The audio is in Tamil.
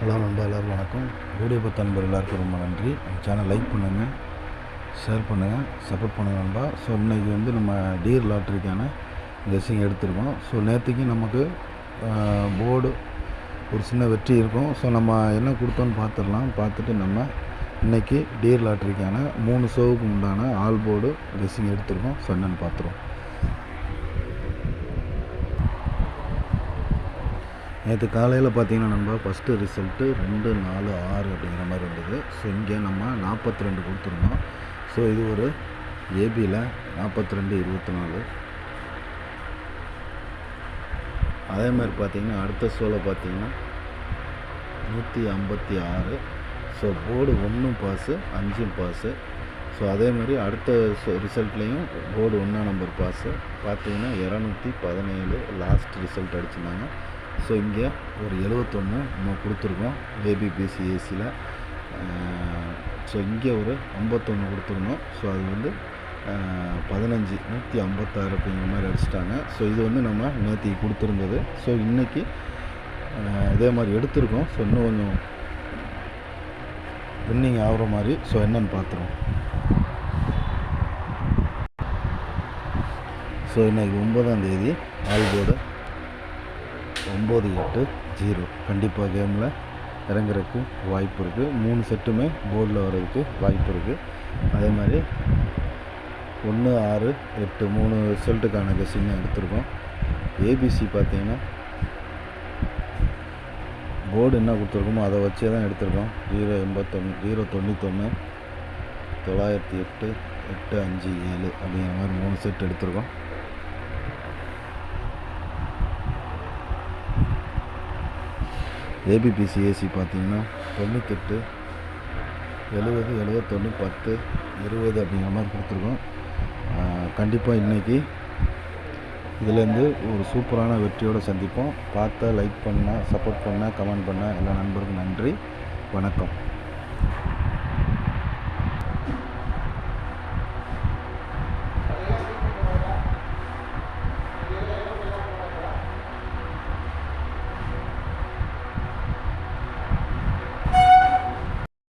ஹலோ நண்பா, எல்லோரும் வணக்கம். வீடியோ பார்த்த நண்பர் எல்லாருக்கும் ரொம்ப நன்றி. நம்ம சேனல் லைக் பண்ணுங்கள், ஷேர் பண்ணுங்கள், சப்போர்ட் பண்ணுங்கள் நண்பா. ஸோ இன்றைக்கி நம்ம டீர் லாட்ரிக்கான கெஸ்ஸிங் எடுத்திருக்கோம். ஸோ நேற்றுக்கு நமக்கு போர்டு ஒரு சின்ன வெற்றி இருக்கும். ஸோ நம்ம என்ன கொடுத்தோன்னு பார்த்துடலாம். பார்த்துட்டு நம்ம இன்றைக்கி டீர் லாட்ரிக்கான 3 ஷோவுக்கு உண்டான ஆல் போர்டு கெஸ்ஸிங் எடுத்திருக்கோம். ஸோ என்னென்னு பார்த்துருவோம். நேற்று காலையில் பார்த்தீங்கன்னா நம்ம ஃபஸ்ட்டு ரிசல்ட்டு 2, 4, 6 அப்படிங்கிற மாதிரி இருந்தது. ஸோ இங்கே நம்ம 42 கொடுத்துருந்தோம். ஸோ இது ஒரு ஏபியில் 42, 24. அதே மாதிரி பார்த்திங்கன்னா அடுத்த ஷோவில் பார்த்திங்கன்னா 156. ஸோ போர்டு 1 பாஸு, 5 பாஸு. ஸோ அதே மாதிரி அடுத்த ரிசல்ட்லேயும் போர்டு 1 நம்பர் பாஸு பார்த்திங்கன்னா 217 லாஸ்ட் ரிசல்ட் அடிச்சிருந்தாங்க. ஸோ இங்கே ஒரு 71 நம்ம கொடுத்துருக்கோம் ஏபிபிசிஏசியில். ஸோ இங்கே ஒரு 51 கொடுத்துருந்தோம். ஸோ அது 15 156 அப்படிங்கிற மாதிரி அடிச்சிட்டாங்க. ஸோ இது நம்ம நேற்றுக்கு கொடுத்துருந்தது. ஸோ இன்றைக்கி இதே மாதிரி எடுத்திருக்கோம். ஸோ இன்னும் கொஞ்சம் வின்னிங் ஆகிற மாதிரி. ஸோ என்னென்னு பார்த்துருவோம். ஸோ இன்றைக்கி 9ஆம் தேதி ஆல் போர்டு 98-0 கண்டிப்பாக கேமில் இறங்குறதுக்கு வாய்ப்பு இருக்குது. 3 செட்டுமே போர்டில் வர்றதுக்கு வாய்ப்பு இருக்குது. அதே மாதிரி 1, 6, 8 3 ரிசல்ட்டுக்கான கெஸ்ஸிங் எடுத்திருக்கோம். ஏபிசி பார்த்திங்கன்னா போர்டு என்ன கொடுத்துருக்கோமோ அதை வச்சே தான் எடுத்திருக்கோம். 081 091 908 857 அப்படிங்கிற மாதிரி 3 செட் எடுத்திருக்கோம். ஏபிபிசிஏசி பார்த்திங்கன்னா 98 70 71 10 20 அப்படிங்கிற மாதிரி கொடுத்துருக்கோம். கண்டிப்பாக இன்றைக்கி இதிலேருந்து ஒரு சூப்பரான வெற்றியோடு சந்திப்போம். பார்த்தா லைக் பண்ணால், சப்போர்ட் பண்ணால், கமெண்ட் பண்ணால் எல்லா நண்பருக்கும் நன்றி. வணக்கம்.